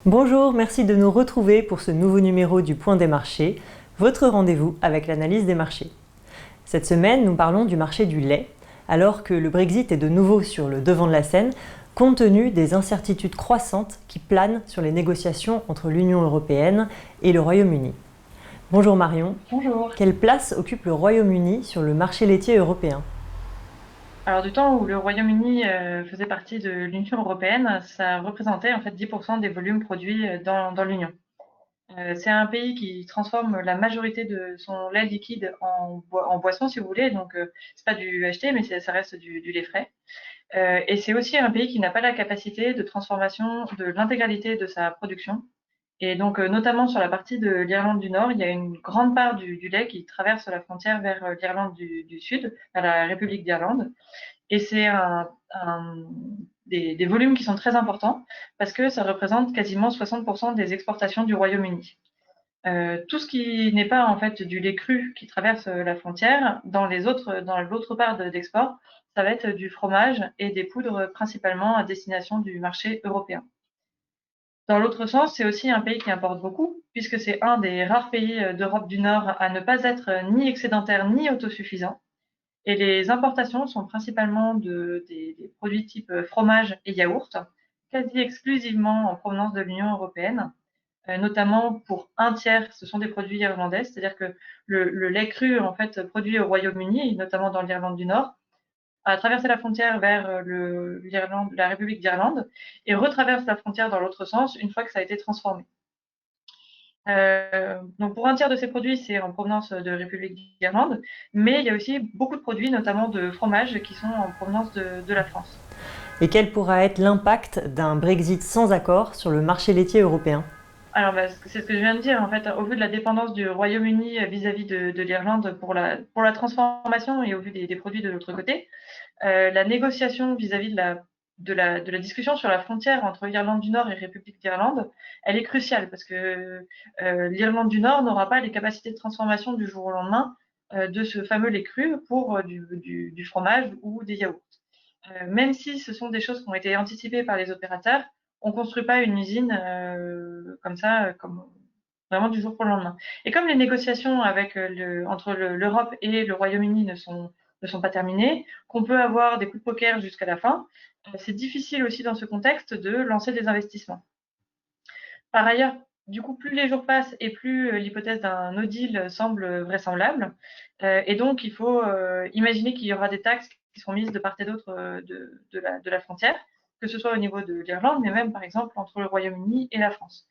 Bonjour, merci de nous retrouver pour ce nouveau numéro du Point des marchés, votre rendez-vous avec l'analyse des marchés. Cette semaine, nous parlons du marché du lait, alors que le Brexit est de nouveau sur le devant de la scène, compte tenu des incertitudes croissantes qui planent sur les négociations entre l'Union européenne et le Royaume-Uni. Bonjour Marion. Bonjour. Quelle place occupe le Royaume-Uni sur le marché laitier européen ? Alors du temps où le Royaume-Uni faisait partie de l'Union européenne, ça représentait en fait 10% des volumes produits dans l'Union. C'est un pays qui transforme la majorité de son lait liquide en boisson, si vous voulez. Donc c'est pas du acheté, mais ça reste du lait frais. Et c'est aussi un pays qui n'a pas la capacité de transformation de l'intégralité de sa production. Et donc notamment sur la partie de l'Irlande du Nord, il y a une grande part du lait qui traverse la frontière vers l'Irlande du Sud, vers la République d'Irlande. Et c'est des volumes qui sont très importants parce que ça représente quasiment 60% des exportations du Royaume-Uni. Tout ce qui n'est pas en fait du lait cru qui traverse la frontière, dans l'autre part d'export, ça va être du fromage et des poudres principalement à destination du marché européen. Dans l'autre sens, c'est aussi un pays qui importe beaucoup, puisque c'est un des rares pays d'Europe du Nord à ne pas être ni excédentaire ni autosuffisant. Et les importations sont principalement des produits type fromage et yaourt, quasi exclusivement en provenance de l'Union européenne, notamment pour un tiers, ce sont des produits irlandais, c'est-à-dire que le lait cru en fait produit au Royaume-Uni, notamment dans l'Irlande du Nord, a traversé la frontière vers la République d'Irlande et retraverse la frontière dans l'autre sens une fois que ça a été transformé. Donc pour un tiers de ces produits, c'est en provenance de République d'Irlande, mais il y a aussi beaucoup de produits, notamment de fromage, qui sont en provenance de la France. Et quel pourra être l'impact d'un Brexit sans accord sur le marché laitier européen ? Alors c'est ce que je viens de dire, en fait, au vu de la dépendance du Royaume-Uni vis-à-vis de l'Irlande pour la transformation et au vu des produits de l'autre côté, la négociation vis-à-vis de la discussion sur la frontière entre l'Irlande du Nord et République d'Irlande, elle est cruciale parce que l'Irlande du Nord n'aura pas les capacités de transformation du jour au lendemain de ce fameux lait cru pour du fromage ou des yaourts. Même si ce sont des choses qui ont été anticipées par les opérateurs, on ne construit pas une usine comme ça, comme vraiment du jour pour le lendemain. Et comme les négociations entre l'Europe et le Royaume-Uni ne sont pas terminées, qu'on peut avoir des coups de poker jusqu'à la fin, c'est difficile aussi dans ce contexte de lancer des investissements. Par ailleurs, du coup, plus les jours passent et plus l'hypothèse d'un no deal semble vraisemblable. Et donc, il faut imaginer qu'il y aura des taxes qui seront mises de part et d'autre de la frontière, que ce soit au niveau de l'Irlande, mais même, par exemple, entre le Royaume-Uni et la France.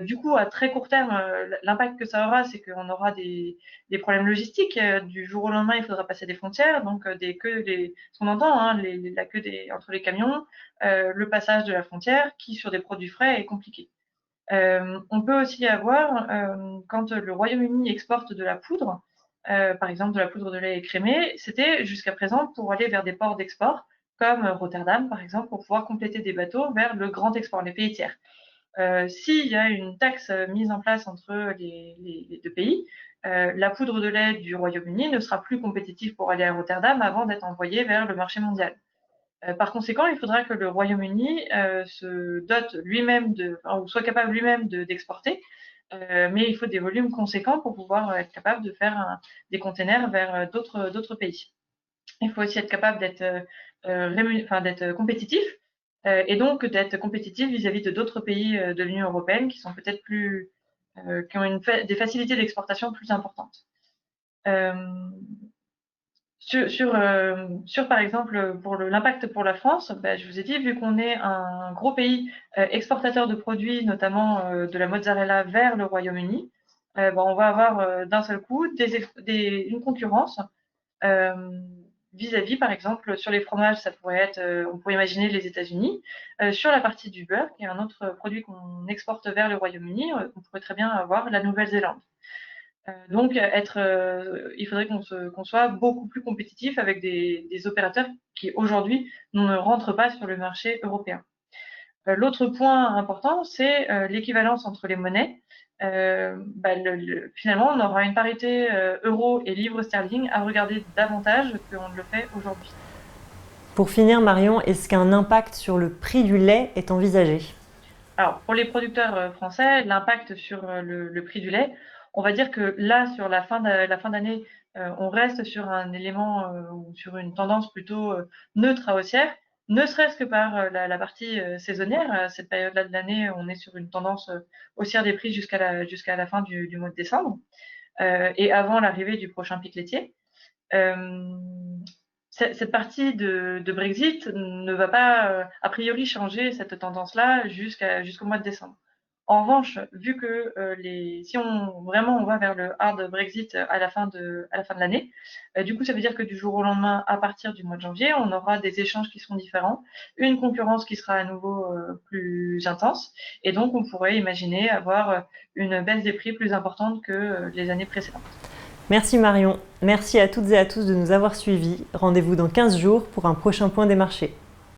Du coup, à très court terme, l'impact que ça aura, c'est qu'on aura des problèmes logistiques. Du jour au lendemain, il faudra passer des frontières, donc ce qu'on entend, hein, la queue entre les camions, le passage de la frontière, qui sur des produits frais est compliqué. On peut aussi avoir, quand le Royaume-Uni exporte de la poudre, par exemple de la poudre de lait écrémé, c'était jusqu'à présent pour aller vers des ports d'export, comme Rotterdam par exemple, pour pouvoir compléter des bateaux vers le grand export, les pays tiers. S'il y a une taxe mise en place entre les deux pays, la poudre de lait du Royaume-Uni ne sera plus compétitive pour aller à Rotterdam avant d'être envoyée vers le marché mondial. Par conséquent, il faudra que le Royaume-Uni se dote lui-même ou soit capable lui-même d'exporter, mais il faut des volumes conséquents pour pouvoir être capable de faire des containers vers d'autres pays. Il faut aussi être capable d'être compétitif et donc d'être compétitif vis-à-vis de d'autres pays de l'Union européenne qui sont peut-être qui ont des facilités d'exportation plus importantes. Euh, sur par exemple, pour l'impact pour la France, je vous ai dit, vu qu'on est un gros pays exportateur de produits, notamment de la mozzarella vers le Royaume-Uni, on va avoir d'un seul coup une concurrence euh, vis-à-vis, par exemple, sur les fromages, ça pourrait être, on pourrait imaginer les États-Unis. Sur la partie du beurre, qui est un autre produit qu'on exporte vers le Royaume-Uni, on pourrait très bien avoir la Nouvelle-Zélande. Donc, il faudrait qu'on soit beaucoup plus compétitif avec des opérateurs qui aujourd'hui ne rentrent pas sur le marché européen. L'autre point important, c'est l'équivalence entre les monnaies. Finalement, on aura une parité euro et livre sterling à regarder davantage qu'on ne le fait aujourd'hui. Pour finir Marion, est-ce qu'un impact sur le prix du lait est envisagé ? Alors, pour les producteurs français, l'impact sur le prix du lait, on va dire que là, sur la fin d'année, on reste sur un élément ou sur une tendance plutôt neutre à haussière, ne serait-ce que par la partie saisonnière. À cette période-là de l'année, on est sur une tendance haussière des prix jusqu'à la fin du mois de décembre et avant l'arrivée du prochain pic laitier. Euh, cette partie de Brexit ne va pas, a priori, changer cette tendance-là jusqu'au mois de décembre. En revanche, vu que si on va vers le hard Brexit à la fin de l'année, du coup, ça veut dire que du jour au lendemain, à partir du mois de janvier, on aura des échanges qui seront différents, une concurrence qui sera à nouveau plus intense, et donc on pourrait imaginer avoir une baisse des prix plus importante que les années précédentes. Merci Marion, merci à toutes et à tous de nous avoir suivis. Rendez-vous dans 15 jours pour un prochain point des marchés.